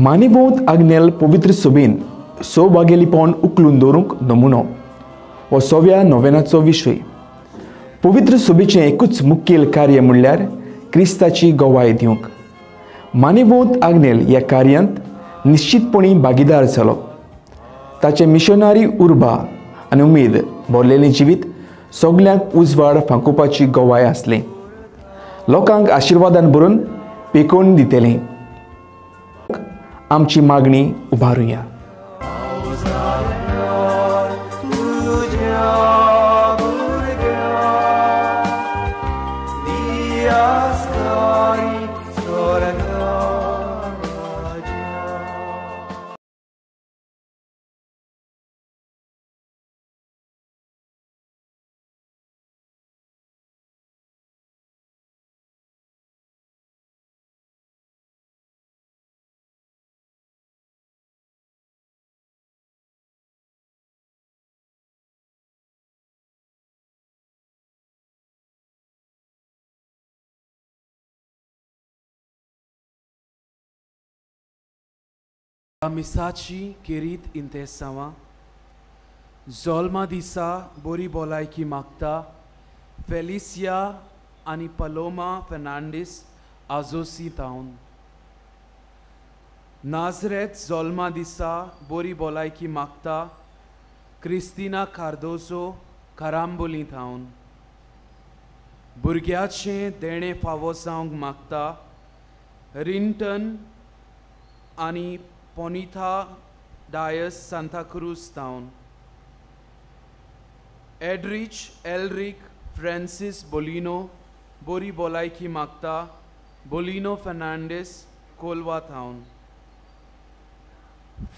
मानिवोंत आग्नेल पवित्र सभेन सौभागेलीपण उखलून दवरूंक नमुनो हो 6व्या नोवेनाचो विशय. पवित्र सभेचें एकूच मुखेल कार्य म्हणल्यार क्रिस्ताची गोवाय दिवंक. मानिवोंत आग्नेल ह्या कार्यांत निश्चितपणी भागीदार जालो. ताचें मिशनरी उर्बा आनी उमेद भरलेलें जिवीत सगल्यांक उजवाड फांकोवपाची गोवाय आसलें. लोकांक आशिर्वादान भरून पेकोवन दितेलें. आमची मागणी उबारुया. मिसाची केरीत इंतेसावा जॉल्मा दिसा बोरी भलायकी मागता फेलिसिया आनी पलोमा फेर्नांडीस आजोसी तावन. नाजरेत जॉल्मा दिसा बोरी भलायकी मागता क्रिस्तिना कार्दोजो कारांबोली तावन. भुरग्याचें देणें फावो जावंक मागता रिंटन आनी पोनिथा डायस सांता क्रूज तावन. एड्रिच एलरिक फ्रांसिस बोलिनो बोरी भलायकी मागता बोलिनो फेर्नांडीस कोलवा तावन.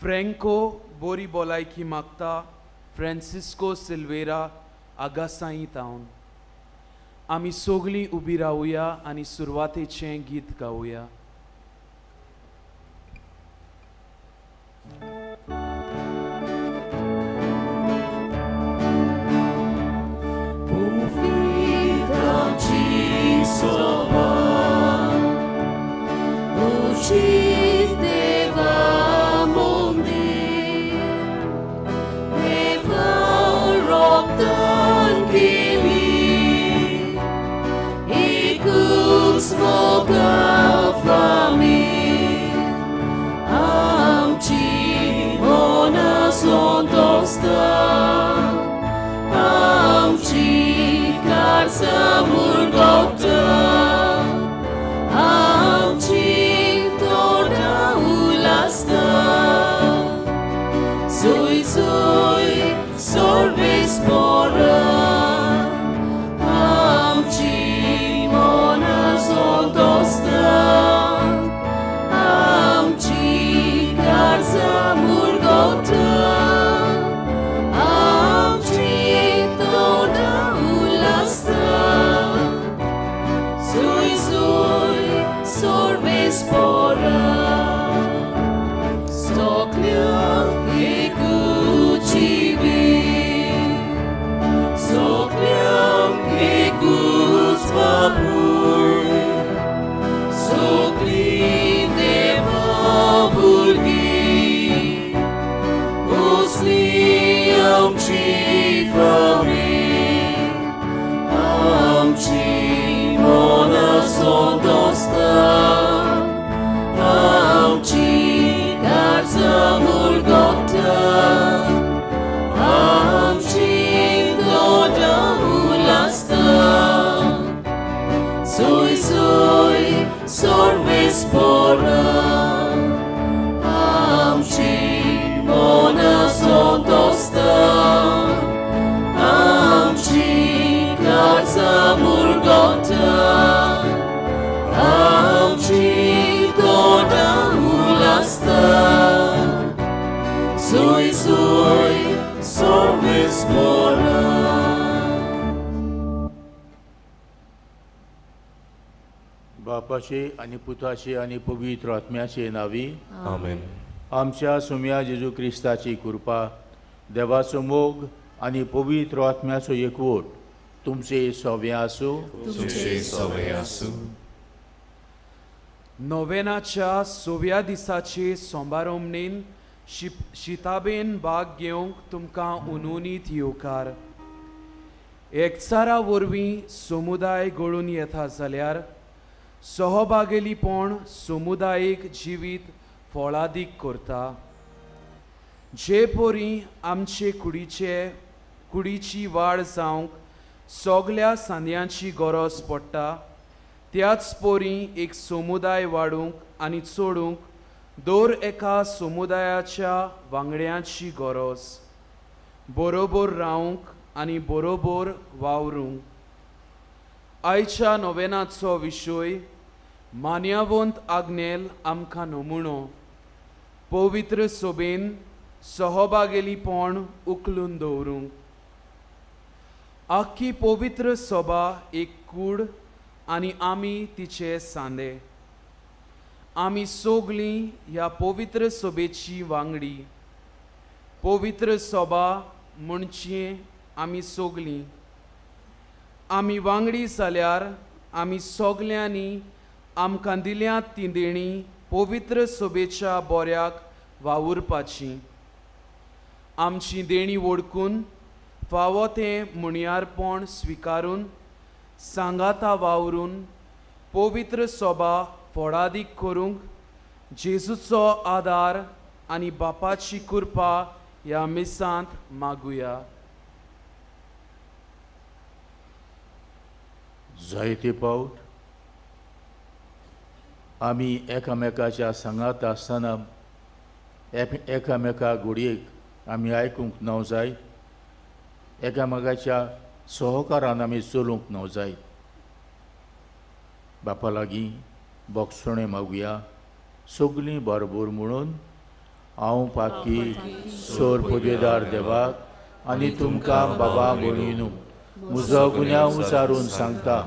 फ्रँको बोरी भलायकी मागता फ्रांसिस्को सिल्वेरा आगासाई तावन. आमी सोगलीं उबी रावुया आनी सुरवातेचें गीत गावुया. बापाचे आनी पुताचे आनी पवित्र आत्म्याचे नावी आमेन. आमच्या सुम्या जेजू क्रिस्ताची कृपा देवाचो मोग आनी पवित्र आत्म्याचो एकवट तुमचे सव्या आसूं. तुमचे सवय आसूं. नोवेनाच्या 6व्या दिसाचे सोमारोमणेन शिताबेन भाग घेवंक तुमकां उनुनीत येवकार. एकचारा वरवीं समुदाय घडून येता जाल्यार सहभागेलीपण समुदायीक जिवीत फळादीक करता. जे पोरी आमचे कुडीची वाड जावंक सगल्या सांद्यांची गरज पडटा, त्याच पोरी एक समुदाय वाडूंक आनी चोडूंक दर एका समुदायाच्या वांगड्यांची गरज, बरोबर रावंक आनी बरोबर वावरूंक. आयच्या नोवेनाचो विशय मान्यवंत आग्नेल आमकां नमुनो पवित्र सोबेन सहभागेलीपण उखलून दवरूंक. आख्खी पवित्र सभा एक कूड आनी आमी तिचे सांदे. आमी सोगलीं ह्या पवित्र सभेची वांगडी. पवित्र सभा म्हणचे आमी सोगलीं. आमी वांगडी जाल्यार आमी सोगल्यांनी आमकां दिल्यात ती देणी पवित्र सभेच्या बोऱ्याक वावुरपाची. आमची देणी वळखून फावो तें मुणयारपण स्विकारून सांगाता वावरून पवित्र सभा फळादीक करूंक जेजूचो आदार आनी बापाची कृपा ह्या मिसांत मागुया. जायते फावट आमी एकामेकाच्या सांगात आसतना एकामेका घडयेक आमी आयकूंक ना जाय, एकामेकाच्या सहकारान आमी चलूंक ना जाय. बापा लागीं बोगसणे मागुया सगलीं बरोबर म्हणून. हांव पाकी सोर पदवेदार देवाक आनी तुमकां बाबा भयणीनू म्हजो गुन्यांव उचारून सांगता.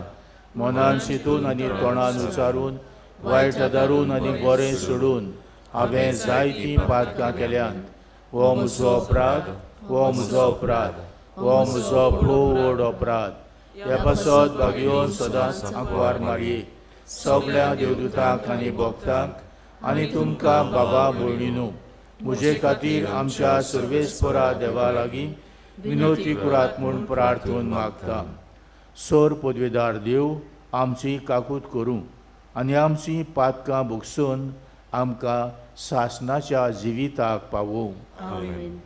मनान चिंतून आनी तोंडान उचारून वायट धरून आनी बरें सोडून हांवें जायतीं पातकां केल्यांत. हो म्हजो अपराध, हो म्हजो अपराध, हो म्हजो भोव व्हड अपराध. ह्या पासत भागयोन सदांच आंकवार मारये सगळ्या देवदूतांक आनी भक्तांक आनी तुमकां बाबा भयणीनू म्हजे खातीर आमच्या सर्वेस्परा देवा लागीं विनोती करात म्हूण प्रार्थून मागता. सोर पदवेदार देव आमची काकूट करूं आनी आमची पातकां भुगसून आमकां सासणाच्या जिविताक पावूं. आमेन.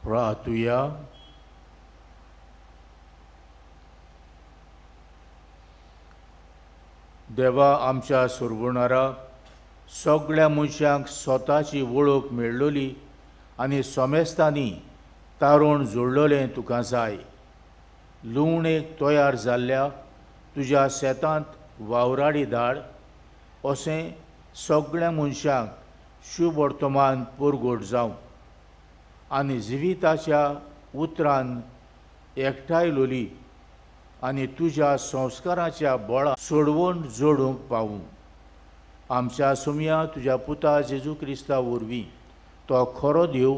प्रार्थुया. देवा आमच्या सुरगुणारा सगळ्या मनशांक स्वताची वळख मेळ्ळोली आनी सोमेस्तांनी तारून जोडलोलें तुका जाय. लुवणेक तयार जाल्ल्या तुज्या शेतांत वावराडी धाड. अशें सगळ्या मनशांक शुभ वर्तमान पुरगोट जावं आनी जिविताच्या उतरान एकठांयलोली आनी तुज्या संस्काराच्या बळा सोडवून जोडूंक पावूं. आमच्या सुमया तुज्या पुता जेजू क्रिस्ता वरवीं तो खरो देव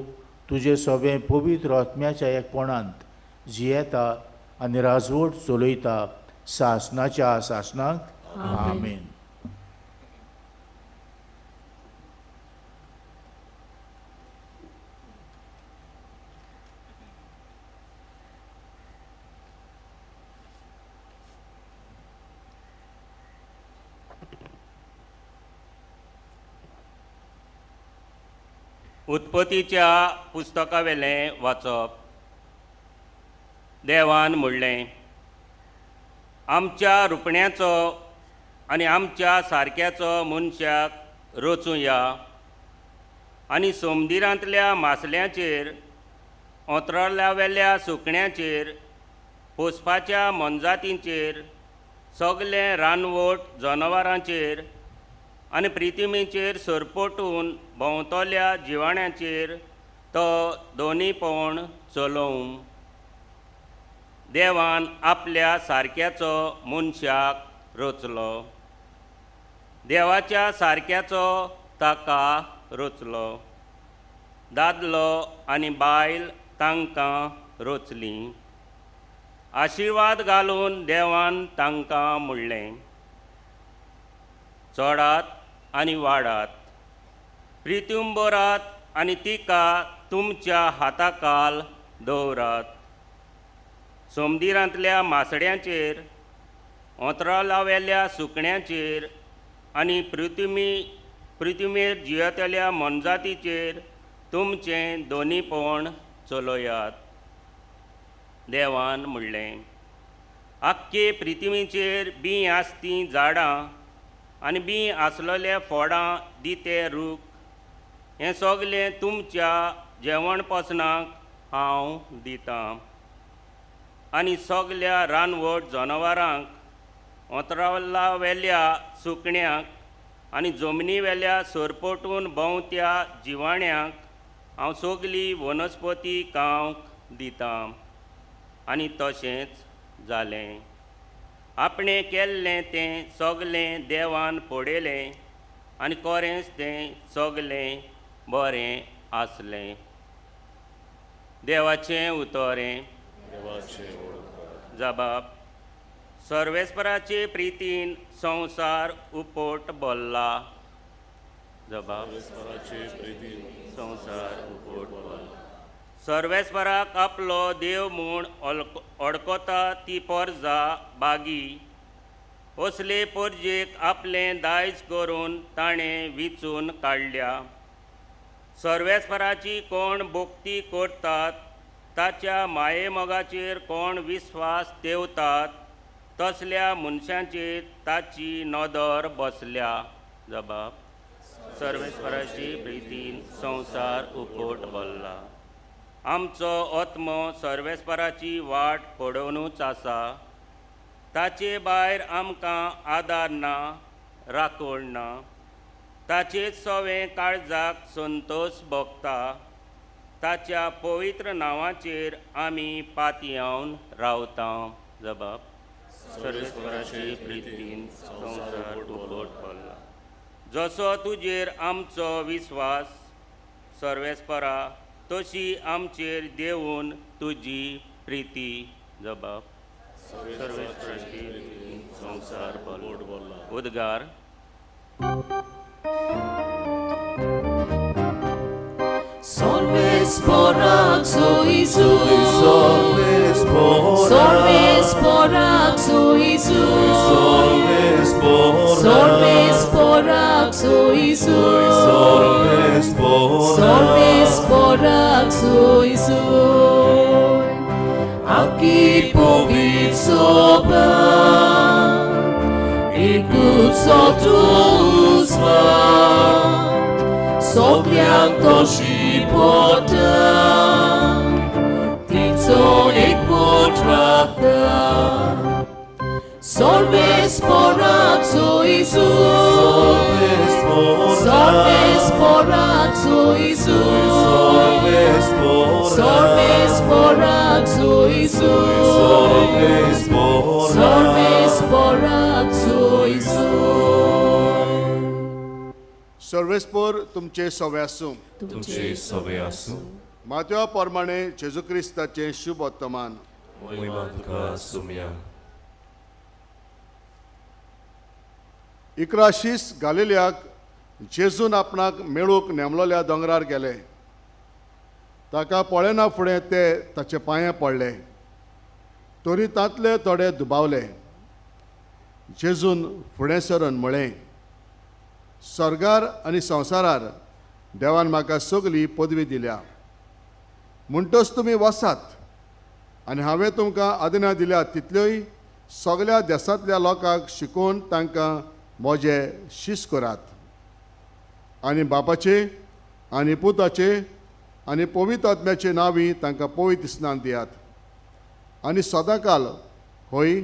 तुजे सगळें पवित्र आत्म्याच्या एकपणांत जियेता आनी राजवट चलयता सासणाच्या सासणाक. आमेन. उत्पत्तीच्या पुस्तका वेलें वाचप. देवान म्हणलें, आमच्या रुपण्याचो आनी आमच्या सारक्याचो मनशाक रचूया आनी समुद्रांतल्या मासल्यांचेर, अंतराळा वेल्या सुकण्यांचेर, पोसपाच्या मनजातींचेर, सगळे रानवट जनावरांचेर आनी पृथ्वीचेर सरपटून भोंवतल्या जिवाण्यांचेर तो दोनीपण चलोवं. देवान आपल्या सारक्याचो मनशाक रचलो. देवाच्या सारक्याचो ताका रचलो. दादलो आनी बायल तांकां रचलीं. आशिर्वाद घालून देवान तांकां म्हणलें, चडात आनी वाडात, पृथ्वीभरात आनी तिका तुमच्या हाताखाल दवरात. समुद्रांतल्या मासड्यांचेर, अंतराळावेल्या सुकण्यांचेर आनी पृथ्वीमेर जियेतल्या मनजातीचेर तुमचें दोनीपण चलयात. देवान म्हणलें, आख्खे पृथ्वीचेर बी आसतीं झाडां आनी बी आसलोले फोडां दिते रूख, हें सगलें तुमच्या जेवण पसनाक हांव दितां. आनी सगल्या रानवट जनावरांक, अंतराळा वेल्या सुकण्यांक आनी जमनी वेल्या सरपटून भोंवत्या जिवाण्यांक हांव सगली वनस्पती खावंक दितां. आनी तशेंच जालें. आपणें केल्लें तें सगलें देवान पळयलें आनी खरेंच तें सगलें बरें आसलें. देवाचें उतोरें. जबाब. सर्वेस्पराचे प्रितीन संवसार उपोट बोल्ला. जबाब. संवसार उपोट बोल्ला. सर्वेस्पराक आपलो देव म्हूण ओळखता ती परजा बागी. असले परजेक आपलें दायज करून ताणें विचून काडल्या. सर्वेस्पराची कोण भोक्ती करतात, ताच्या माये मोगाचेर कोण विस्वास ठेवतात, तसल्या मनशांचेर ताची नदर बसल्या. जबाब. सर्वेस्पराची प्रितीन संवसार उपोट बोल्ला. आमचो आत्मो सर्वेस्पराची वाट पळोवनूच आसा. ताचे भायर आमकां आदार ना, राखण ना. ताचेच सवें काळजाक संतोश भोगता. ताच्या पवित्र नांवाचेर आमी पातयेवन रावता. जबाब. सर्वेस्पराची प्रितीन संवसार उपोट बोल्ला. जसो तुजेर आमचो विस्वास सर्वेस्परा, तशी आमचेर देवून तुजी प्रिती. जबाब. सर्वेस्पराची प्रितीन संवसार बोल्ला. उद्गार. Sorvesporak so Isus, Sorvesporak so Isus, Sorvesporak so Isus, Sorvesporak so Isus. Aki povit soba, ikut sotusma, sokliak toshi Potem, ty co ich potrafia. Sorvesporak so Isus, Sorvesporak so Isus, Sorvesporak so Isus, Sorvesporak so Isus. सर्वेस्पोर तुमचे सवे आसूं. तुमचे सवे आसूं. माथ्या प्रमाणे जेजू क्रिस्ताचें शुभ वर्तमान. महिमा तुका सुम्या. इकराशीस गालिल्याक जेजून आपणाक मेळूंक नेमलोल्या दोंगरार गेले. ताका पळयना फुडें ते ताचे पांयां पडले. तरी तांतले थोडे दुबावले. जेजून फुडें सरून म्हळें, स्वर्गार आनी संवसारार देवान म्हाका सगली पदवी दिल्या. म्हणटच तुमी वसात आनी हांवें तुमकां आदना दिल्या तितल्योय सगळ्या देशांतल्या लोकांक शिकोवन तांकां म्हजे शिश करात. आनी बापाचे आनी पुताचे आनी पवित्र आत्म्याचे नांवी तांकां पवित्र स्नान दियात. आनी सदांकाल होय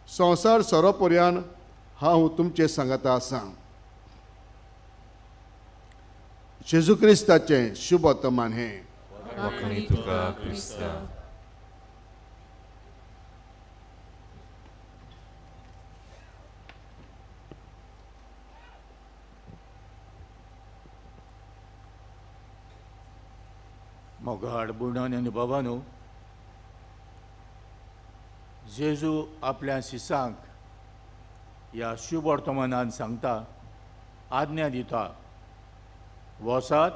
संवसार सोरोपर्यंत हांव तुमचे सांगाता आसां. जेजू क्रिस्ताचें शुभ वर्तमान हें. वखणी तुका क्रिस्ता. मोगाड बुडण आनी बाबांनो, जेजू आपल्या शिसांक ह्या शुभ वर्तमानान सांगता, आज्ञा दिता, वसात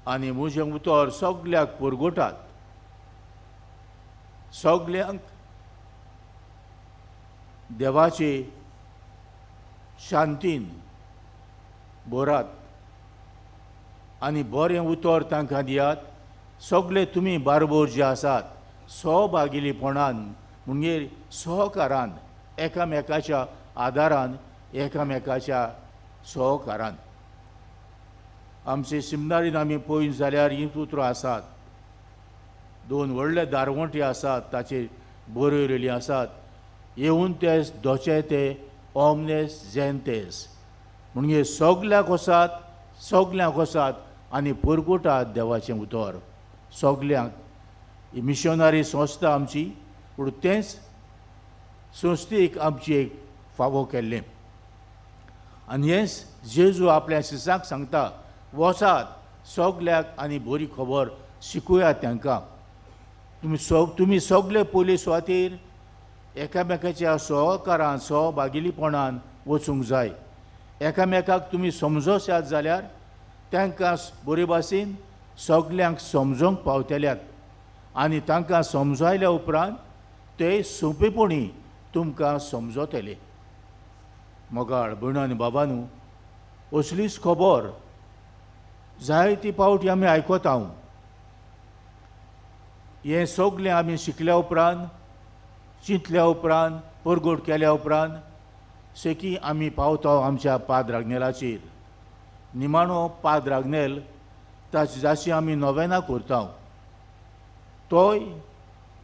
आनी म्हजें उतर सगळ्याक पुरगटात. सगळ्यांक देवाचे शांतीन बोरात आनी बरें उतर तांकां दियात. सगळे तुमी बारबोर जे आसात सहभागिलीपणान म्हणजे सहकारान एकामेकाच्या आदारान एकामेकाच्या सहकारान. आमचे सिमनारीन आमी पळयत जाल्यार हीं उतरां आसात. 2 व्हडले दारवंटे आसात, ताचेर बरयलेलीं आसात. येवन तेस दोचे ते ओमनेस जेंतेस म्हणजे सगळ्याक वसात आनी पुरगटात देवाचें उतर. सगळ्यांक ही मिशनरी संस्था आमची, पूण तेंच संस्थेक आमची एक फावो केल्लें. आनी हेंच जेजू आपल्या शिसांक सांगता, वसात सगळ्याक आनी बरी खबर शिकुयात तांकां. तुमी सगळे पयले सुवातेर एकामेकाच्या सहकारान सहभागिलीपणान वचूंक जाय. एकामेकाक तुमी समजोंक येत जाल्यार तांकां बरे भाशेन सगळ्यांक समजोवंक पावतल्यात आनी तांकां समजायल्या उपरांत ते सोंपेपणी तुमकां समजतले. मोगाळ भयण आनी बाबांनो, असलीच खबर जायती पावटी आमी आयकता. हें सगळें आमी शिकल्या उपरांत, चिंतल्या उपरांत, परगट केल्या उपरांत सेकी आमी पावता आमच्या पाद्राग्नेलाचेर. निमाणो पाद्राग्नेल जाची आमी नोवेना करता, तोय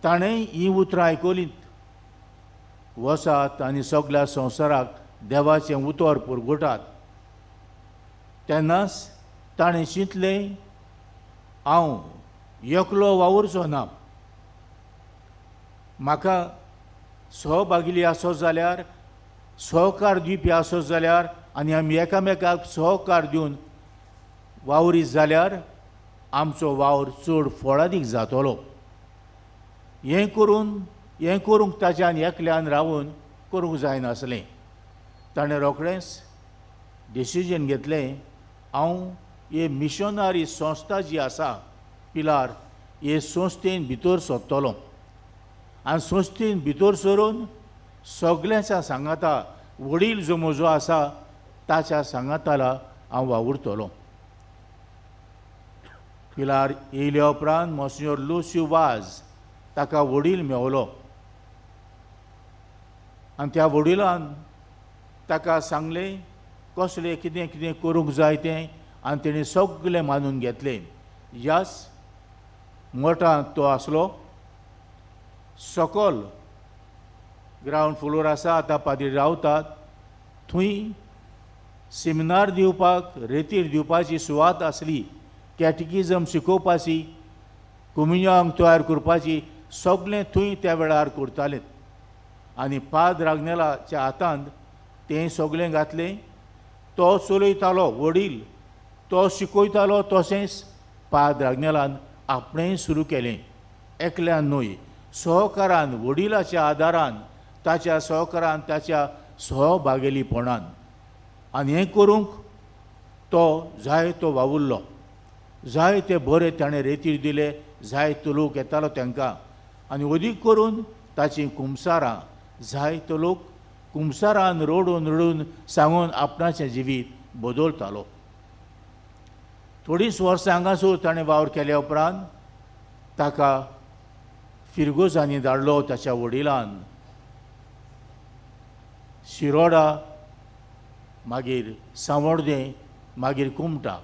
ताणें हीं उतरां आयकलीं. वसात आनी सगळ्या संवसाराक देवाचें उतर पुरगटात. तेन्नाच ताणें चिंतलें, हांव एकलो वावुरचो ना. म्हाका सहभागिली आसत जाल्यार, सहकार दिवपी आसत जाल्यार आनी आमी एकामेकाक सहकार दिवन वावरीत जाल्यार आमचो वावर चड फळादीक जातलो. हें करूंक ताच्यान एकल्यान रावून करूंक जायनासलें. ताणें रोखडेंच डिसिजन घेतलें, हांव हे मिशनरी संस्था जी आसा पिलार, हे संस्थेन भितर सरतलों आनी संस्थेन भितर सरून सगळ्यांच्या सांगाता वडील जो म्हजो आसा ताच्या सांगाताला हांव वावुरतलों. पिलार येयल्या उपरांत मॉन्सियोर लुसियो वाज ताका वडील मेवलो आनी त्या वडिलान ताका सांगलें कसलें कितें कितें करूंक जाय तें, आनी तेणें सगळें मानून घेतलें. ह्याच मठांत तो आसलो. सकल ग्रावंड फ्लोर आसा, आतां पाद्री रावतात थंय सेमिनार दिवपाक, रेतीर दिवपाची सुवात आसली. कॅटिकिजम शिकोवपाची, कम्युनियन तयार करपाची सगळें थंय त्या वेळार करताले. आनी पाद्राग्नेलाच्या हातांत तें सगळें घातलें. तो चलयतालो वडील, तो शिकयतालो, तशेंच पाद्राग्नेलान आपणें सुरू केलें. एकल्यान न्हय, सहकारान, वडिलाच्या आदारान, ताच्या सहकारान, ताच्या सहभागिलीपणान. आनी हें करूंक तो जाय तो वावुरलो. जाय ते बरें ताणें रेतीर दिले, जाय तो लोक येतालो तांकां. आनी अदीक करून ताचीं कुमसारां, जाय तो लोक कुमसारान रडून रडून सांगून आपणाचें जिवीत बदलतालो. थोडींच वर्सां हांगासर ताणें वावर केल्या उपरांत ताका फिरगोजांनी धाडलो ताच्या वडिलान शिरोडा, मागीर सांवोर्दे, मागीर कुमटा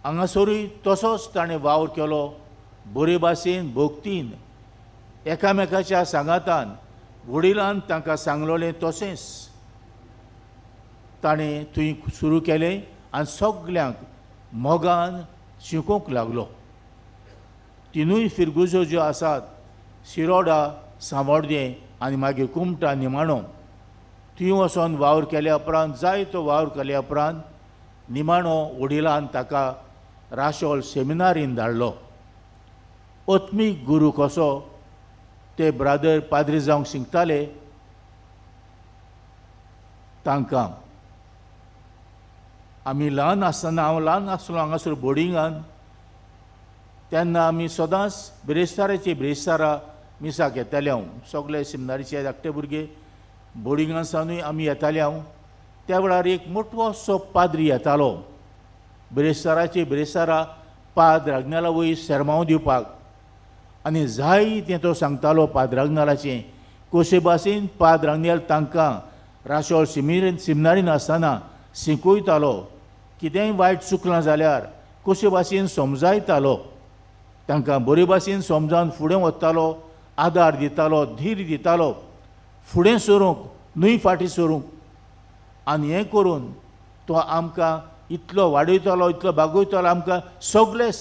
हांगासरूय तसोच ताणें वावर केलो. बरे भाशेन भोगतीन एकामेकाच्या सांगातान वडिलान तांकां सांगलोलें तशेंच ताणें थंय सुरू केलें आनी सगल्यांक मोगान शिकोवंक लागलो. तिनूय फिरगुजो ज्यो आसात शिरोडा, सांवोर्दे आनी मागीर कुमटा, निमाणो थंय वचोन वावर केल्या उपरांत जायतो वावर केल्या उपरांत निमाणो वडिलान ताका राशोल सेमिनारीन धाडलो. ओत्मीक गुरू कसो ते ब्रादर पाद्री जावंक शिकताले तांकां आमी ल्हान आसतना हांव ल्हान आसलो हांगासर बोर्डिंगान तेन्ना आमी सदांच बिरेस्तारां मिसाक येताले. हांव सगळे सेमिनारीचे धाकटे भुरगे बोर्डिंगान सावनूय आमी येताले. हांव त्या वेळार एक मोठोसो पाद्री येतालो बिरेस्तारा पाद्र आग्नेला वयर सेरमांव दिवपाक आनी जायतें तो सांगतालो पाद्राग्नालाचें कशे भाशेन पाद्र आग्नेल तांकां राशोल सेमिनारीन आसतना शिकयतालो. कितेंय वायट चुकलां जाल्यार कशे भाशेन समजायतालो तांकां बरे भाशेन समजावन फुडें वतालो, आदार दितालो, धीर दितालो फुडें सरूंक न्हय फाटीं सरूंक. आनी हें करून तो आमकां इतलो वाडयतालो, इतलो बागयतालो, आमकां सगळेच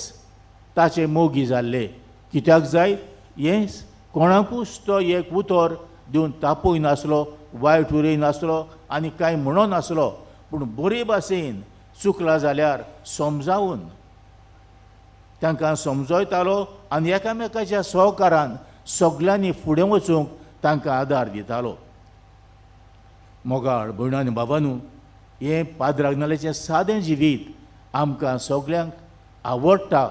ताचे मोगी जाल्ले. कित्याक जाय हें कोणाकूच तो एक उतर दिवन तापोय नासलो, वायट उरय नासलो आनी कांय म्हणो नासलो. पूण बरे भाशेन चुकलां जाल्यार समजावून तांकां समजयतालो आनी एकामेकाच्या सहकारान सगल्यांनी फुडें वचूंक तांकां आदार दितालो. मोगाळ भयण आनी बाबानू, हें पाद्राग्नालेचें सादें जिवीत आमकां सगल्यांक आवडटा.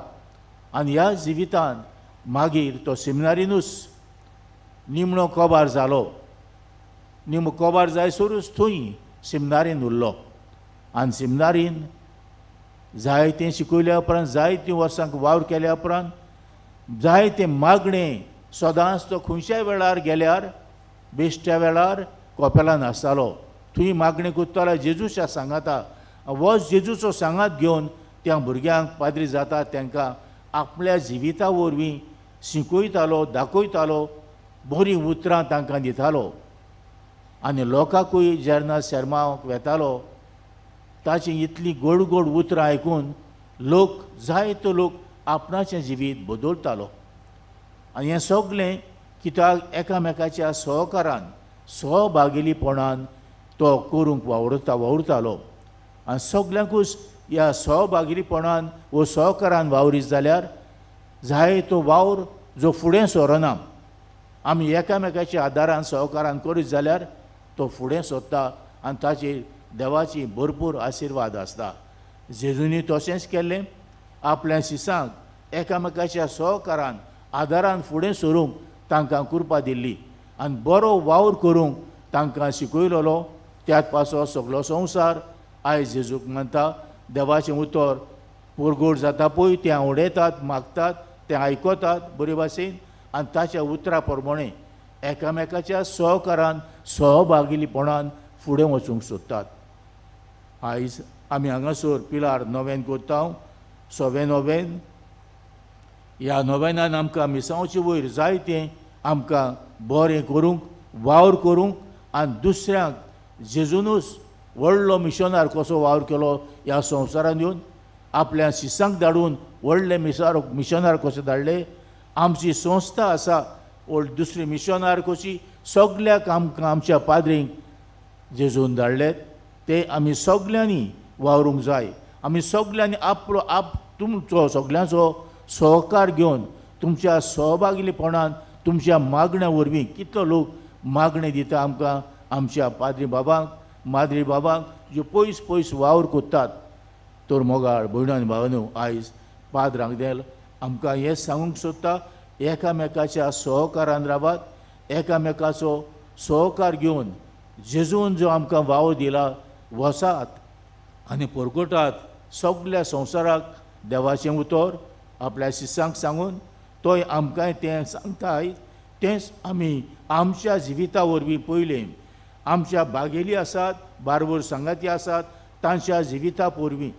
आनी ह्या जिवितान मागीर तो सेमिनारीनूच निमणो कोबार जालो. निमणो कोबार जायसरूच थंय सेमिनारीन उरलो. आनी सेमिनारीन जायतें शिकयल्या उपरांत जायतीं वर्सांक वावर केल्या उपरांत जायतें मागणें सदांच तो खंयच्याय वेळार गेल्यार बेश्ट्या वेळार कोपेलान आसतालो. थंय मागणें करतालो जेजूच्या सांगाता. हो जेजूचो सांगात घेवन त्या भुरग्यांक पाद्री जाता तांकां आपल्या जिविता वरवीं शिकयतालो, दाखयतालो, बरीं उतरां तांकां दितालो. आनी लोकांकूय जेन्ना शर्मावंक वेतालो ताची इतली गोड गोड उतरां आयकून जायतो लोक आपणाचें जिवीत बदलतालो. आनी हें सगळें कित्याक एकामेकाच्या सहकारान सहभागिलीपणान तो करूंक वावुरतालो. आनी सगल्यांकूच ह्या सहभागिलीपणान वो सहकारान वावरीत जाल्यार जायतो वावर जो फुडें सरना आमी एकामेकाच्या आदारान सहकारान करीत जाल्यार तो फुडें सरता आनी ताचेर देवाची भरपूर आशिर्वाद आसता. जेजूनी तशेंच केल्लें. आपल्या शिसांक एकामेकाच्या सहकारान आदारान फुडें सरूंक तांकां कृपा दिल्ली आनी बरो वावर करूंक तांकां शिकयलोलो. त्याच पासो सगळो संवसार आयज जेजूक म्हणटा. देवाचें उतर परगोड जाता पळय तें आवडयतात, मागतात, तें आयकतात बरे भाशेन आनी ताच्या उतरा प्रमाणें एकामेकाच्या सहकारान सहभागिलीपणान फुडें वचूंक सोदतात. आयज आमी हांगासर पिलार नोवेन करता. 6वें नोवेन. ह्या नोवेनान आमकां मिसांवचे वयर जायतें आमकां बरें करूंक, वावर करूंक आनी दुसऱ्यांक जेजूनूच व्हडलो मिशनार कसो वावर केलो ह्या संवसारान येवन आपल्या शिसांक धाडून व्हडले मिशनार कशे धाडले. आमची संस्था आसा दुसरी मिशनार कशी सगळ्याक आमकां आमच्या पाद्रींक जेजून धाडलेत. ते आमी सगल्यांनी वावरूंक जाय. आमी सगल्यांनी तुमचो सगल्यांचो सहकार घेवन तुमच्या सहभागिलीपणान तुमच्या मागण्या वरवीं कितलो लोक मागणी दिता आमकां आमच्या पाद्री बाबांक, माद्री बाबांक जे पयस पयस वावर कोत्तात. तर मोगाळ भयण आनी भावांनो, आयज पाद्र आग्नेल आमकां हें सांगूंक सोदता एकामेकाच्या सहकारान रावात. एकामेकाचो सहकार घेवन जेजून जो आमकां वावर दिला वसात आनी परगटात सगळ्या संवसाराक देवाचें उतर आपल्या शिसांक सांगून तोय आमकांय तें सांगताय तेंच आमी आमच्या जिविता वरवीं पयलें आमच्या बागेली आसात बारबर सांगाती आसात तांच्या जिविता वरवीं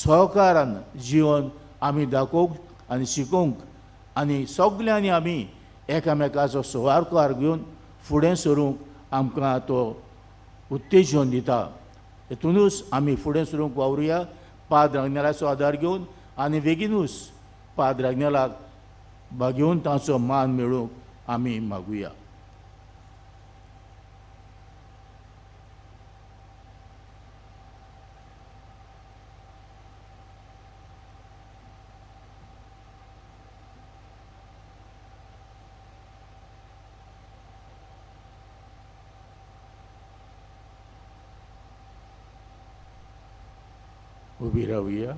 सहकारान जिवन आमी दाखोवंक आनी शिकोवंक आनी सगल्यांनी आमी एकामेकाचो सहकार घेवन फुडें सरूंक आमकां तो उत्तेजन दिता. हेतूनच आमी फुडें सरूंक वावरुया पाद रागनेलाचो आदार घेवन आनी बेगीनूच पाद रागनेलाक घेवन ताचो मान मेळूंक आमी मागुया. उबी रावुया.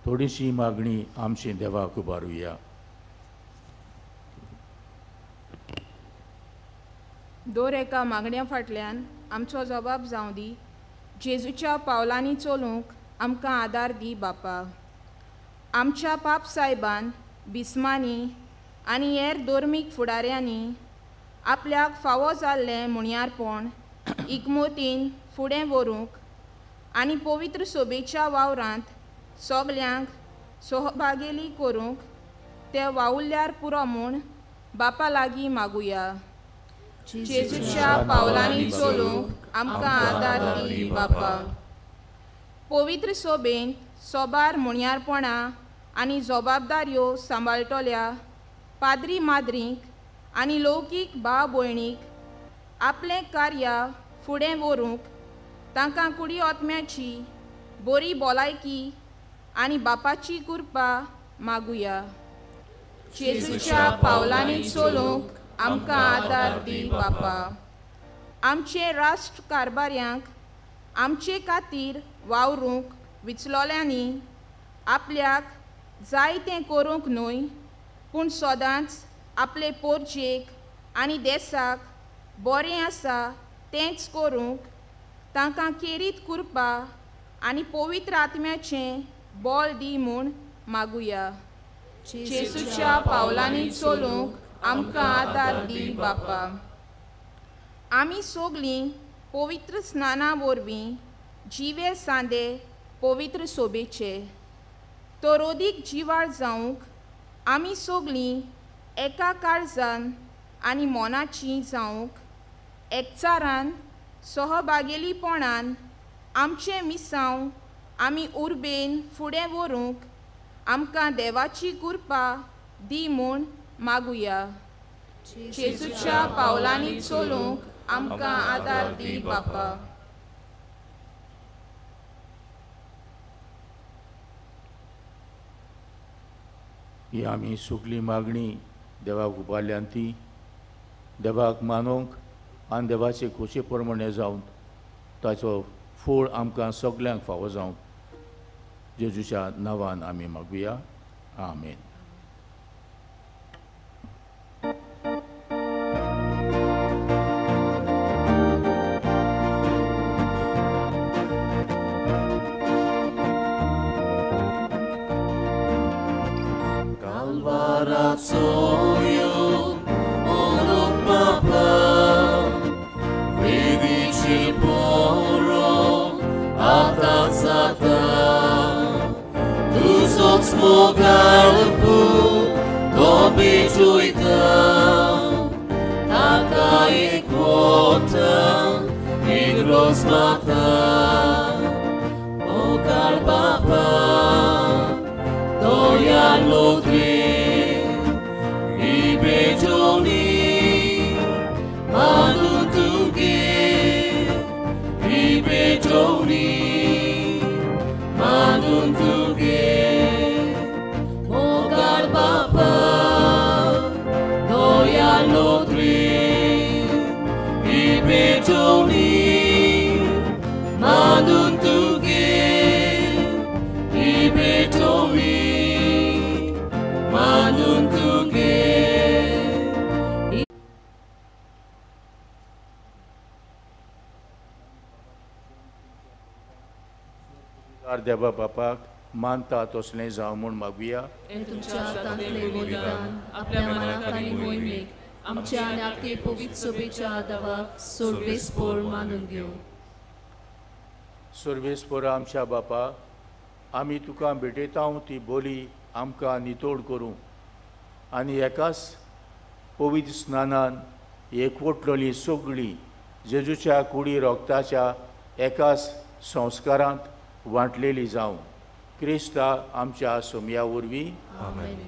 थोडीशी मागणी आमची देवाक उबारुया. दर एका मागण्या फाटल्यान आमचो जबाब जावं दी. जेजूच्या पावलांनी चलूंक आमकां आदार दी बापा. आमच्या पाप सायबान बिस्मांनी आनी हेर धर्मीक फुडाऱ्यांनी आपल्याक फावो जाल्लें मुणयारपण इकमोतीन फुडें व्हरूंक आनी पवित्र सोबेच्या वावरांत सगल्यांक सहभागेली करूंक ते वावुरल्यार पुरो म्हूण बापा लागीं मागुया. जेजूच्या पावलांनी चलूंक आमकां आदार दी बापा. पवित्र सोबेन सोबार मुणयारपणां आनी जबाबदाऱ्यो सांबाळटल्या पाद्री माद्रींक आनी लौकीक भाव भयणीक आपलें कार्य फुडें व्हरूंक तांकां कुडी ओतम्याची बरी भलायकी आनी बापाची कृपा मागुया. जेजूच्या पावलांनी चलूंक आमकां आदार दी बापा. आमचे राष्ट्र कारभाऱ्यांक आमचे खातीर वावरूंक विचलोल्यांनी आपल्याक जाय तें करूंक न्हय पूण सदांच आपले पोरचेक आनी देशाक बरें आसा तेंच करूंक तांकां केरीत कृपा आनी पवित्र आत्म्याचें बळ दी म्हूण मागुया. जेजूच्या पावलांनी चलूंक आमकां आदार दी बापा. आमी सगलीं पवित्र स्नाना वरवीं जिवे सांदे पवित्र सोबेचे तरोदीक जिवाळ जावंक आमी सगलीं एका काळजान आनी मोनाचीं जावंक एकचारान सहभागेलीपणान आमचें मिसांव आमी उर्बेन फुडें व्हरूंक आमकां देवाची कृपा दी म्हूण मागुया. जेजूच्या पावलांनी चलूंक आमकां आदार दी बापा. ही आमी सगळी मागणी देवाक उबारल्यान ती देवाक मानूंक आनी देवाचे खोशे प्रमाणे जावन ताचो फळ आमकां सगल्यांक फावो जावंक जेजूच्या नांवान आमी मागुया. आमेन. Mogalpu dobituita taka ikota igros mata Mogal baba doya lodri ibetoni manutugi ibetoni manutugi देवा बापाक मानता तसलें जावं म्हूण मागुया. हे तुमच्या हातांतले बलिदान आपल्या मनाक आनी मोहिमेक आमच्या आनी आपले पवित्र सभेच्या देवाक सर्वेस्पोर मानून घेवं. सर्वेस्पोर आमच्या बापा, आमी तुका भेटयता ती बोली आमकां नितोड करूं आनी एकाच पवित्र स्नानान एकवटलोली सगळीं जेजूच्या कुडी रोगताच्या एकाच संस्कारांत वांटलेली जावं. क्रिस्ता आमच्या सोम्या वरवीं आमेन.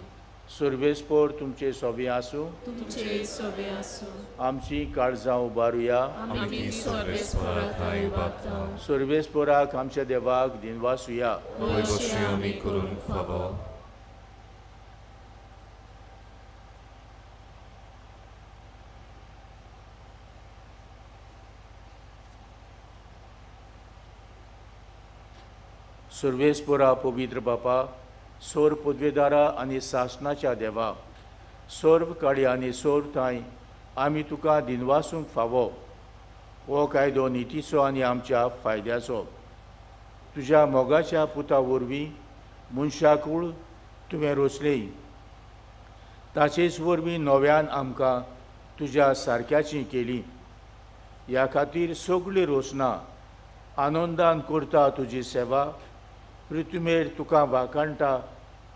सर्वेस्पोर तुमचे सोबे आसूं. तुमचे सभे आसूं. आमची काळजां उबारुया. आमी सर्वेस्पोराक उबारतां. सर्वेस्पोराक आमच्या देवाक दिनवासुया. Województwie ami korun fawo. सर्वेस्पोरा पवित्र बापा, सोर पदवेदारा आनी शासनाच्या देवा, सर्व काळी आनी सोर थंय आमी तुका दिनवासूंक फावो. हो कायदो नितीचो आनी आमच्या फायद्याचो. तुज्या मोगाच्या पुता वरवीं मनशाकूळ तुवें रोचलें. ताचेच वरवीं नव्यान आमकां तुज्या सारक्याची केली. ह्या खातीर सगळीं रोचनां आनंदान करता तुजी सेवा. पृथ्वीमेर तुका वाकाणटा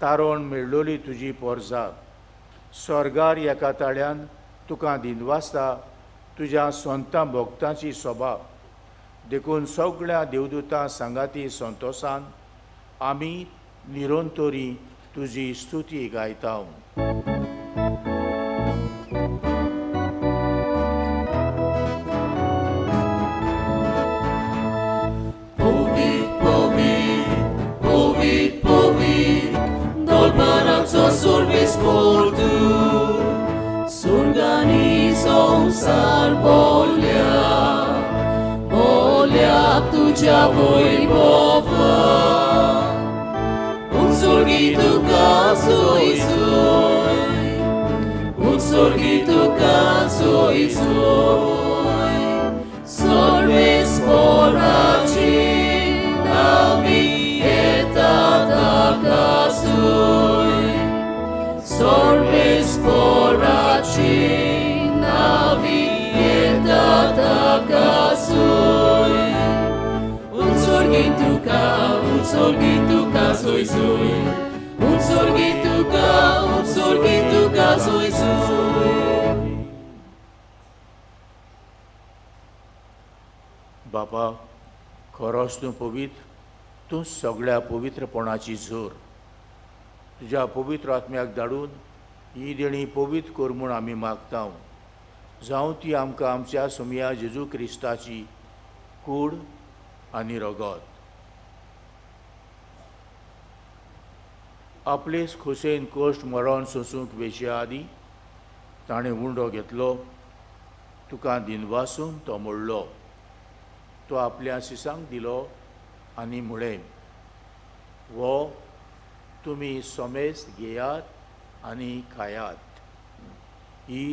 तारोण मेळ्ळोली तुजी पोरजा. स्वर्गार एका ताळ्यान तुका दिनवासता तुज्या सोंता भोगतांची सोबा. देखून सगळ्या देवदूतां सांगाती संतोशान आमी निरंतरी तुजी स्तुती गायता. Dolbaraco सर्वेस्पोर तूं, सुरगांनी संसार बोल्या तुझ्या वैभवा. उत्सर्गी तुका सोय सोय, उत्सर्गी तुका सोय सोय. सर्वेस्पोराची नावी येतात आकाशूय. सर्वेस्पोराची नावी येतात आकाशूय. उत्सर्गी तुका सोय सोय, उत्सर्गी तुका सोय सोय. बापा, खरोच तूं पवित्र. तूं सगळ्या पवित्रपणाची झर. तुज्या पवित्र आत्म्याक धाडून ही देणी पवित्र कर म्हूण आमी मागता. जावं ती आमकां आमच्या सोम्या जेजू क्रिस्ताची कूड आनी रगत. आपलेच खोसेन कश्ट मरण सोंसूंक वेच्या आदीं ताणें उंडो घेतलो. तुका दिनवासून तो मोडलो. तो आपल्या शिसांक दिलो आनी म्हळें, वो तुमी सोमेस्त घेयात आनी खायात. ही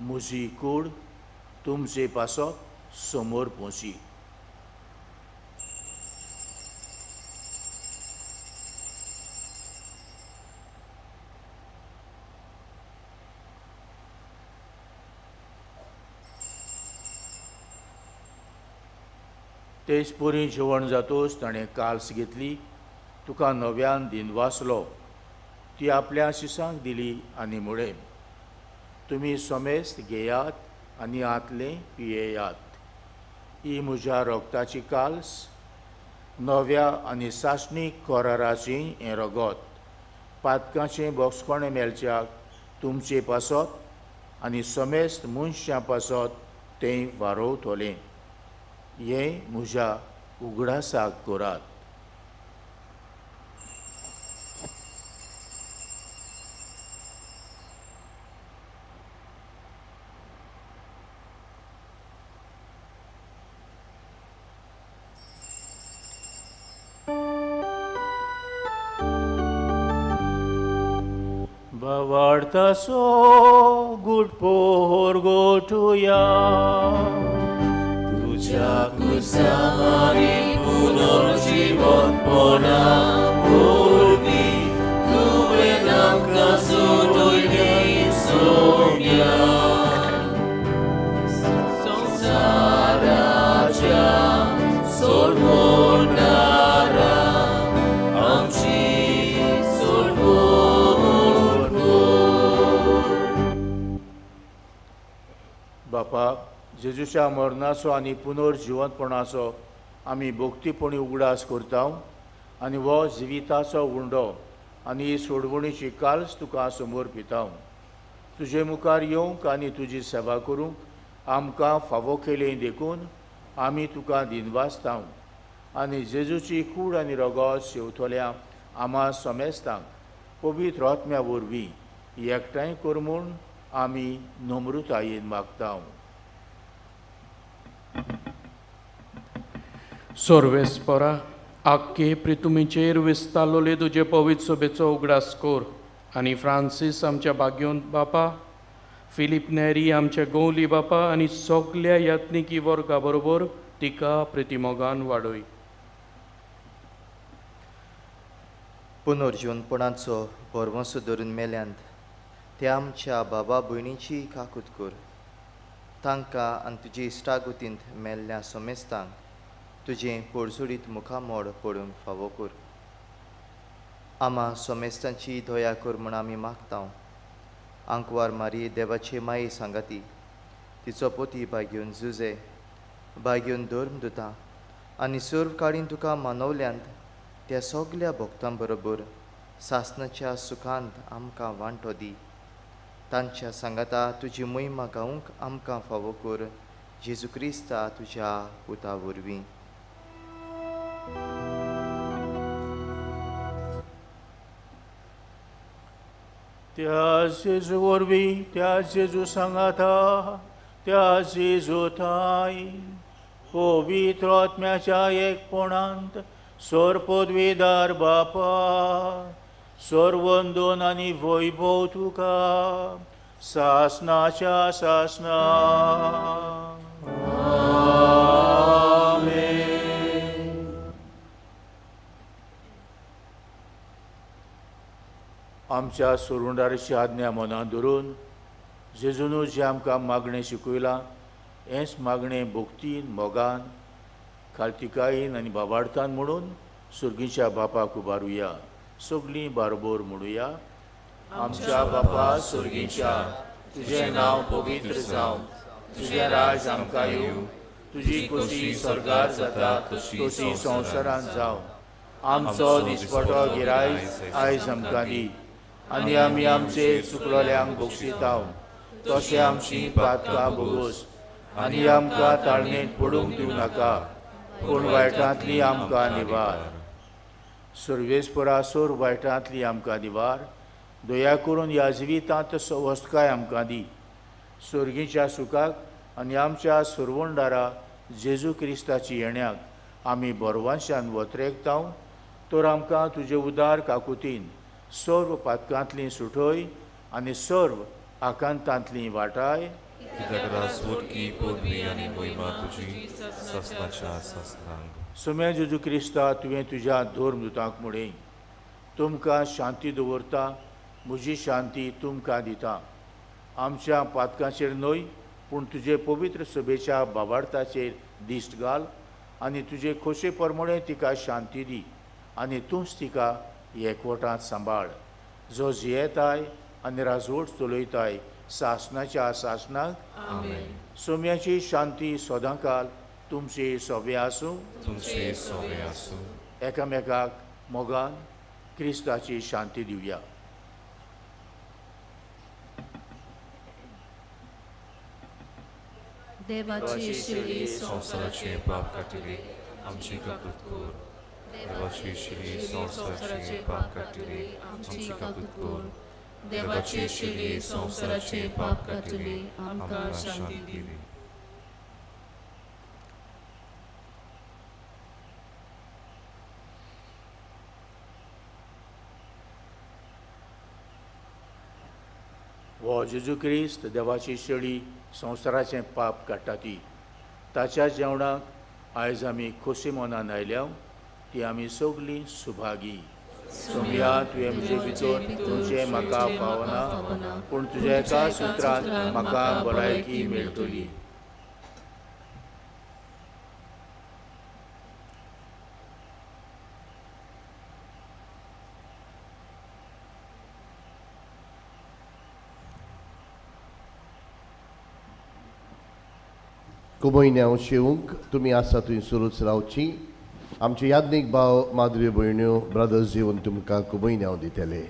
म्हजी कूड तुमचे पासत समोर पोंची. तेच पुरी जेवण जातोच ताणें काल्स घेतली. तुका नव्यान दिनवासलो. ती आपल्या शिसांक दिली आनी म्हळें, तुमी सोमेस्त घेयात आनी आतले पियेयात. ही म्हज्या रोगताची काल्स, नव्या आनी सासणीक कोराराची हें रगत. पातकाचें बोक्सपणें मेलच्याक तुमचे पासत आनी सोमेस्त मनशां पासत तें वारोवतलें. हें म्हज्या उगडासाक करात. वाडतासो गुडपोर गोठुया. तुझ्या कुसामारी पुनर्जीवन बापा, जेजूच्या मरणाचो आनी पुनर्जिवंतपणाचो आमी भोक्तीपणी उगडास करता आनी हो जिविताचो उंडो आनी सोडवणीची काल्स तुका समोर पिता. तुजे मुखार येवंक आनी तुजी सेवा करूंक आमकां फावो केले देखून आमी तुका दिनवासता आनी जेजूची कूड आनी रगत शेवतल्या आम्हा समेस्तांक पवित्र आत्म्या वरवीं एकठांय कर म्हूण आमी नम्रतायेन मागता. सर्वेस्परा आख्खे प्रितुमीचेर विस्तारलोले तुजे पवित्र सभेचो उगडास कोर आनी फ्रांसीस आमच्या भाग्योन बापा, फिलीप नेरी आमच्या गौली बापा आनी सगल्या यत्निकी वर्गा बरोबर तिका प्रितिमोगान वाडय. पुनर्जीवनपणाचो परवंसो धरून मेल्यांत त्या आमच्या बाबा भयणीची काकूत कर. तांकां आनी तुजी इश्टागुतींत मेल्ल्या समेस्तांक तुजें पडसुडीत मुखामोड पडूंक फावो कर. आम्हा समेस्तांची दया कर म्हूण आमी मागता. आंकवार मारी देवाचे माये सांगाती, तिचो पोती भाग्योन जुजे, भाग्योन धर्म दुता आनी सर्व काडीन तुका मानवल्यांत त्या सगल्या भक्तां बरोबर सासणाच्या सुखांत आमकां वांटो दी. तांच्या सांगाता तुजी मोहिमा गावूंक आमकां फावो कर. जेजू क्रिस्ता तुज्या पुता वरवीं. त्या जेजू वरवीं, त्या जेजू सांगाता, त्या जेजू थाय पवित्र आत्म्याच्या एकपणांत सोर पदवीदार बापा, सर्वंदोन आनी वैभव तुका सासनाच्या सासना. आमच्या सोरुंडाराची आज्ञा मनान धरून जेजून जे आमकां मागणें शिकयलां हेंच मागणें भोक्तीन मोगान खालतिकायेन आनी बाबार्थान म्हणून सुर्गीच्या बापाक उबारुया. सगळीं बारबोर म्हणुया. आमच्या बापा सुर्गीच्या, तुजें नांव पवित्र जावं, तुजें राज आमकां येवं, तुजी खोशी स्वर्गार जाता तशी संवसारांत जावं. आमचो दिसपटो गिरायज आयज आमकां दी आनी आमी आमचे चुकलोल्यांक बक्षिता. तशें आमची पातकां भोगोस आनी आमकां ताळमेंत पडूंक दिवं नाका, पूण वायटांतली आमकां निवार. सर्वेस्परा सोर वायटांतली आमकां निवार. दया करून ह्या जिवितांत वस्तकाय आमकां दी. सर्गीच्या सुखाक आनी आमच्या सुरवणदारा जेजू क्रिस्ताची येण्याक आमी बरवांशान वत्रेकता. तर आमकां तुजे उदार काकुतीन सर्व पातकांतली सुटय आनी सर्व आकांतांतली वाटाय. सुम्या जेजू क्रिस्ता तुवें तुज्या धर्मदुतांक म्हणय, तुमकां शांती दवरता, म्हजी शांती तुमकां दिता. आमच्या पातकांचेर न्हय पूण तुजे पवित्र सभेच्या बाबार्थाचेर दिश्ट घाल आनी तुजे खोशे परमणे तिका शांती दी आनी तूंच तिका एकवटांत सांबाळ. जो जियेताय आनी राजवट चलयताय सासनाच्या सासनाक. सोम्याची शांती सदांकाल तुमचे सोबे आसूं. एकामेकाक मोगान क्रिस्ताची शांती दिवया. देवाची शिडी संवसाराचे पाप काटिले आमची काकूत कर. देवाची शिडी संवसाराचे पाप काटिले आमची काकूत कर. देवाची शिडी संवसाराचे पाप काटिले आमकां शांती दी. हो जेजू क्रिस्त देवाची शेळी संवसाराचें पाप काडटा ती. ताच्या जेवणाक आयज आमी खोशी मनान आयल्या ती आमी सगळीं सुभागी. सोमया तुवें म्हजे भितर तुजें म्हाका पावना, पूण तुज्या एका सुत्रांत म्हाका भलायकी मेळटली. कुबोयन्याव शेवूंक तुमी आसा थंय सुरूच रावची. आमचे याज्ञीक भाव माद्री भयण्यो ब्रदर्स येवन तुमकां कुबोयन्याव दितले.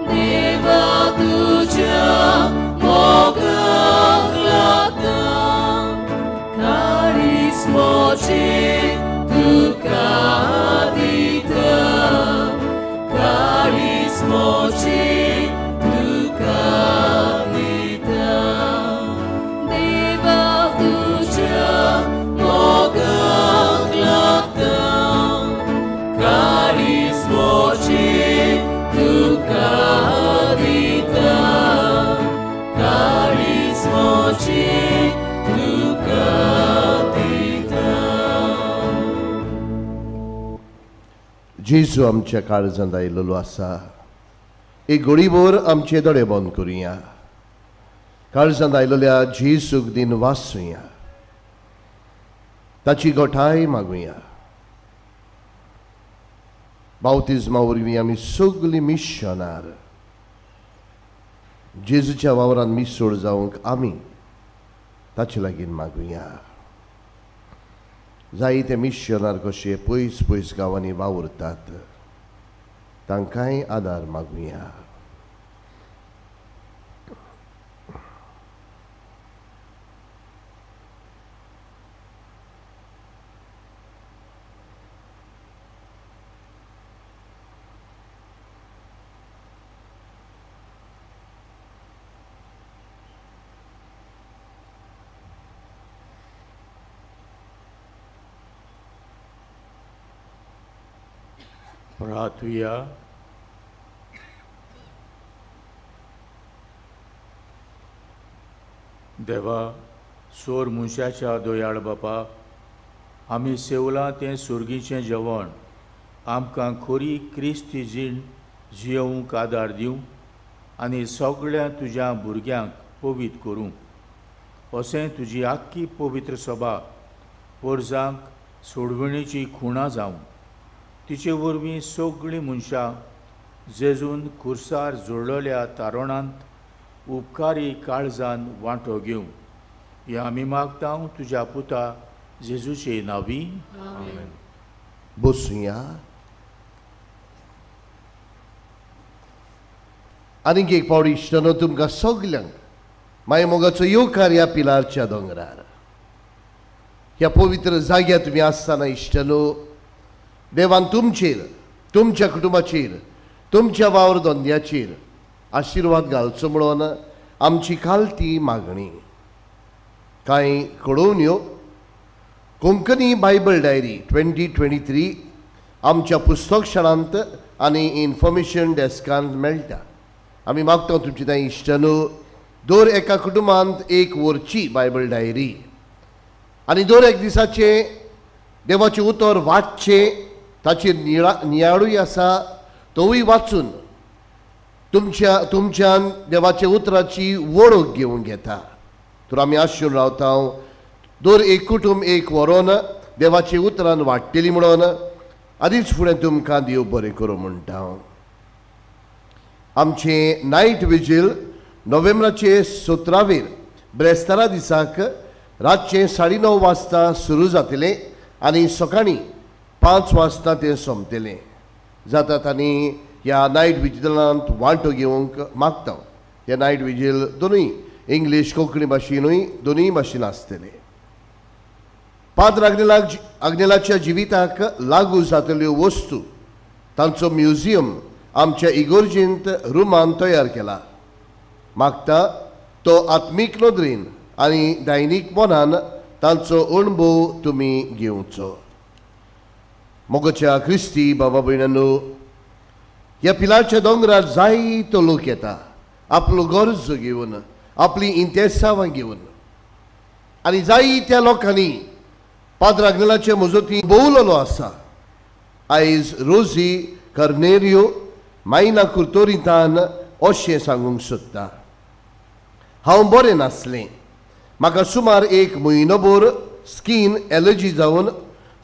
Deva tuja moga glada जेजू आमच्या काळजांत आयिल्लो आसा. एक घडीभर आमचे दोळे बंद करुया. काळजांत आयिल्ल्या जेजूक दिन वाचुया. ताची गोठाय मागुया. बावतिजमा वरवीं आमी सगळीं मिशनार जेजूच्या वावरांत मिसळ जावंक आमी ताचे लागीं मागुया. जायते मिशनार कशे पयस पयस गांवांनी वावुरतात तांकांय आदार मागुया. प्रार्थुया. देवा, सोर मुशाच्या दोयाळ बापा, आमी सेवलां तें सुर्गीचें जेवण आमकां खरी क्रिस्ती जीण जियोवंक आदार दिवं आनी सगळ्या तुज्या भुरग्यांक पवित्र करूं अशें तुजी आख्खी पवित्र सभा पोरजांक सोडवणेची खुणां जावं. तिचे वरवीं सगळीं मनशां जेजून खुर्सार जोडलेल्या तारुणांत उपकारी काळजान वांटो घेवं. हें आमी मागता तुज्या पुता जेजूचे नांवी. बसूया. आनीक एक पावटी इश्टनो तुमकां सगल्यांक माय मोगाचो येवकार ह्या पिलारच्या दोंगरार. ह्या पवित्र जाग्यार तुमी आसतना इश्टनो देवान तुमचेर, तुमच्या कुटुंबाचेर, तुमच्या वावर धंद्याचेर आशिर्वाद घालचो म्हणून आमची खालती मागणी. कांय कळोवण्यो कोंकणी बायबल डायरी 2023 आमच्या पुस्तक शाळांत आनी इन्फॉर्मेशन डेस्कांत मेळटा. आमी मागता तुमची थंय इश्टनो दर एका कुटुंबांत एक वरची बायबल डायरी आनी दर एक दिसाचे देवाचें उतर वाचचें ताचेर नियाळूय आसा तोवूय वाचून तुमच्यान देवाच्या उतराची वळख घेवंक घेता. तर आमी आशून रावता दर एक कुटुंब एक वरोन देवाच्या उतरान वाडटली म्हणून आदींच फुडें तुमकां देव बरें करूं म्हणटा. आमचे नायट विजील नोव्हेंबराचे 17 ब्रेस्तारा दिसाक रातचे 9:30 वाजता सुरू जातलें आनी सकाळीं 5 वाजता तें सोंपतलें. जातात आनी ह्या नायट विजिलांत वांटो घेवंक मागता. हे नायट विजील दोनूय इंग्लीश कोंकणी भाशेनूय दोनूय भाशेन आसतले. पाद्र आग्नेलाच्या जिविताक लागू जातल्यो वस्तू तांचो म्युजियम आमच्या इगोर्जेंत रुमान तयार केला. मागता तो आत्मीक नदरेन आनी दैनीक मनान तांचो अणभव तुमी घेवचो. मोगाच्या क्रिस्ती बाबा भयणांनो, ह्या पिलारच्या दोंगरार जायतो लोक येता आपलो गरजो घेवन, आपली इंतेसांवां घेवन. आनी जायत्या लोकांनी पाद्र आग्नेलाच्या मजती भोवलेलो आसा. आयज रोजी कर्नेरियो मायना कुर्तोरितान अशें सांगूंक सोदता. हांव बरें नासलें. म्हाका सुमार 1 म्हयनोभर स्कीन एलर्जी जावन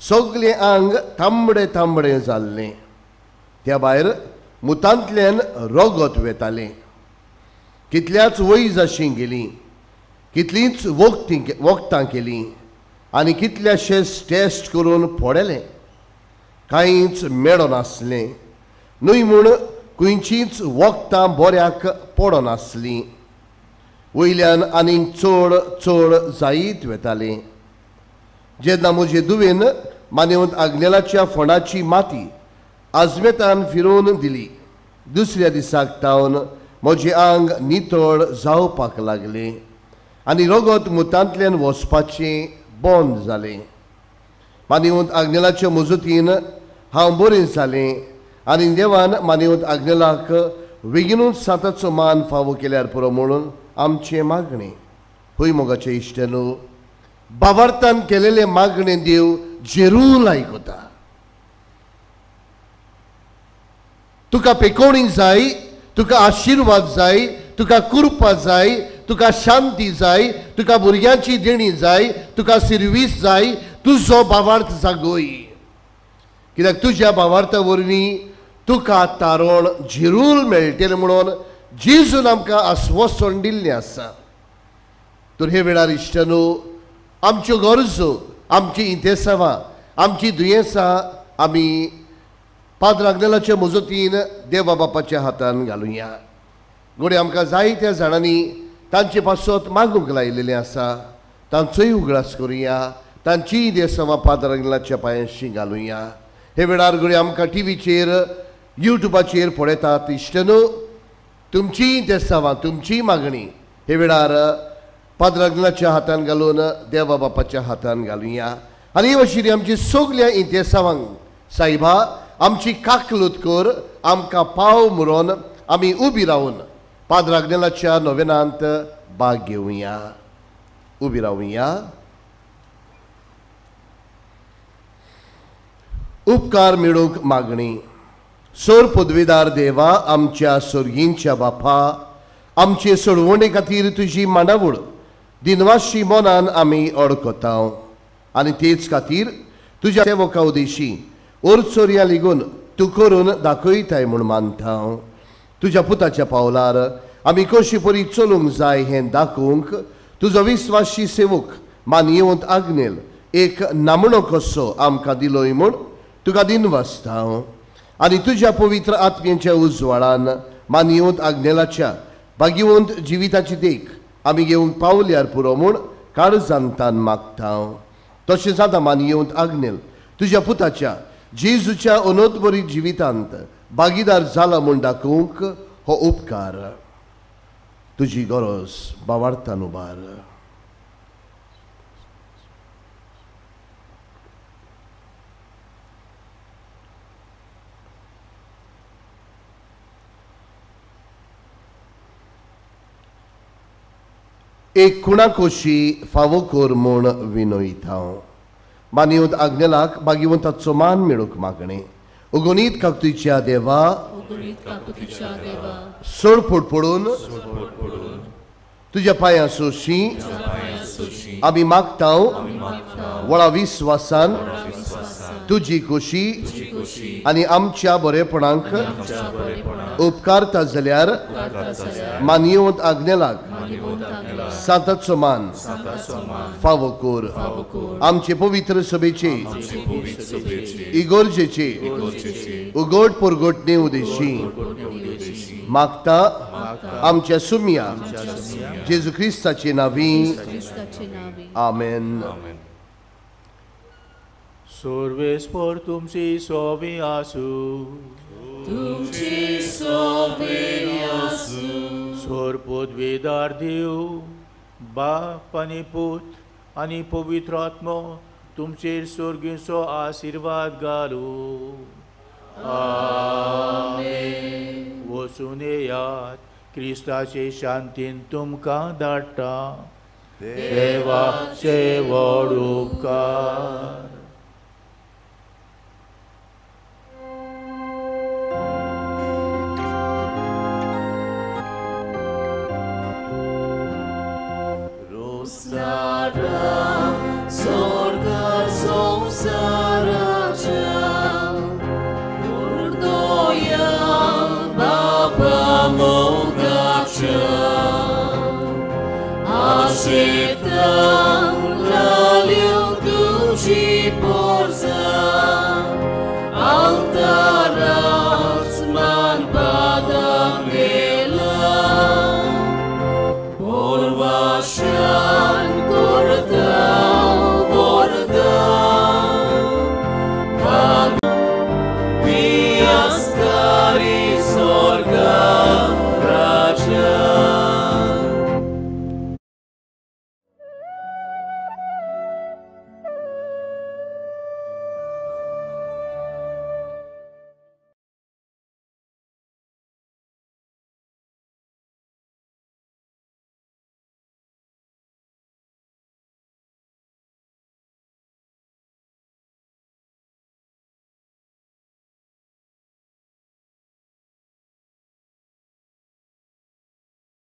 सगळें आंग तांबडें तांबडें जाल्लें. त्या भायर मुतांतल्यान रगत वेतालें. कितल्याच वैज अशीं गेलीं, कितलींच वखदां केलीं आनी कितल्याशेच टेस्ट करून पळयलें. कांयच मेळो नासलें. न्हय म्हूण खंयचींच वखदां बऱ्याक पडनासलीं. वयल्यान आनीक चड चड जायत वेतालें. जेन्ना म्हजे दुवेन मानेवंत आग्नेलाच्या फोंडाची माती आजमेतान फिरोवन दिली, दुसऱ्या दिसाक तावन म्हजें आंग नितळ जावपाक लागलें आनी रगत मुतांतल्यान वचपाचें बंद जालें. मानेवंत आग्नेलाच्या मजतीन हांव बरें जालें आनी देवान मानेवंत आग्नेलाक बेगिनूच साताचो मान फावो केल्यार पुरो म्हणून आमचें मागणें. हुय मोगाचे इश्टनो, भावार्थान केलेलें मागणें देव जरूर आयकता. तुका पेकोवणी जाय, तुका आशिर्वाद जाय, तुका कृपा जाय, तुका शांती जाय, तुका भुरग्यांची देणी जाय, तुका सर्वीस जाय, तुजो भावार्थ जागोय. कित्याक तुज्या भावार्था वरवीं तुका तारण जरूर मेळटलें म्हणून जेजून आमकां आस्वासन दिल्लें आसा. तर हे वेळार इश्टनो, आमच्यो गरजो, आमची इंतेसांवां, आमची दुयेंसां आमी पाद्र आग्नेलाच्या मजतीन देवा बापाच्या हातान घालुया. घोडे आमकां जायत्या जाणांनी तांचे पासत मागूंक लायलेलें आसा, तांचोय उगडास करुया, तांचीय देसांवां पाद्र आग्नेलाच्या पांयांशी घालुया. हे वेळार घोडे आमकां टीव्हीचेर, युट्यूबाचेर पळयतात इश्टनो, तुमचीय देसांवां, तुमचीय मागणी हे वेळार पाद्र आग्नेलाच्या हातान घालून देवा बापाच्या हातान घालुया. आनी हे भाशेन आमची सगल्या इंतेसांवांक सायबा आमची काकलूत कर, आमकां पाव म्हणून आमी उबी रावन पाद्र आग्नेलाच्या नोवेनांत भाग घेवया. उबी रावया. उपकार मेळूंक मागणी. सोर पदवीदार देवा, आमच्या स्वर्गींच्या बापा, आमचे सोडवणे खातीर तुजी मांडावळ दिनवाशी मनान आमी अडकतांव आनी तेच खातीर तुज्या सेवका उदेशी ओरचोरया लेगून तूं करून दाखयताय म्हूण मानता. तुज्या पुताच्या पावलार आमी कशी परी चलूंक जाय हें दाखोवंक तुजो विस्वासी सेवक मानयेवंत आग्नेल एक नामणो कसो आमकां दिलोय म्हूण तुका दिनवासता. आनी तुज्या पवित्र आत्म्याच्या उजवाडान मानयेवंत आग्नेलाच्या भाग्यवंत जिविताची देख आमी घेवंक पावल्यार पुरो म्हूण काळजांतान मागता. तशेंच आतां मानयेवंत आग्नेल तुज्या पुताच्या जेजूच्या अनोदबरी जिवितांत भागीदार जाला म्हूण दाखोवंक हो उपकार. तुजी गरज भावार्थान उबार. एक कुणाकोशी फावो कर म्हूण विनयता. मानयेवंत आग्नेलाक भाग्यवंताचो मान मेळूंक मागणें. उगोनीत काकुतीच्या देवा, सोड पडून तुज्या पांयां सोशी आमी मागता. वळा विस्वासान तुजी खोशी आनी आमच्या बरेपणांक उपकारता जाल्यार मानयेवंत आग्नेलाक साताचो मान फावो कर. आमचे पवित्र सभेचे इगोर्जेचे उगड परगटणे उदेशी मागता. आमच्या सुम्या जेजू क्रिस्ताचे नावी आमेन. Sorvespor tumsi sovi asu, tumci sovi asu. Sor podvedar Dev, Bap ani Put ani Pavitra Atma, tumcher sorginso आशीर्वाद घालो. आमेन. वसुनेयात क्रिस्ताचे शांतीन तुमकां धाडटा. देवाचे व्हड उपकार. Sorgar संसाराच्या उर्दोया बाबा मोगाच्या आशेता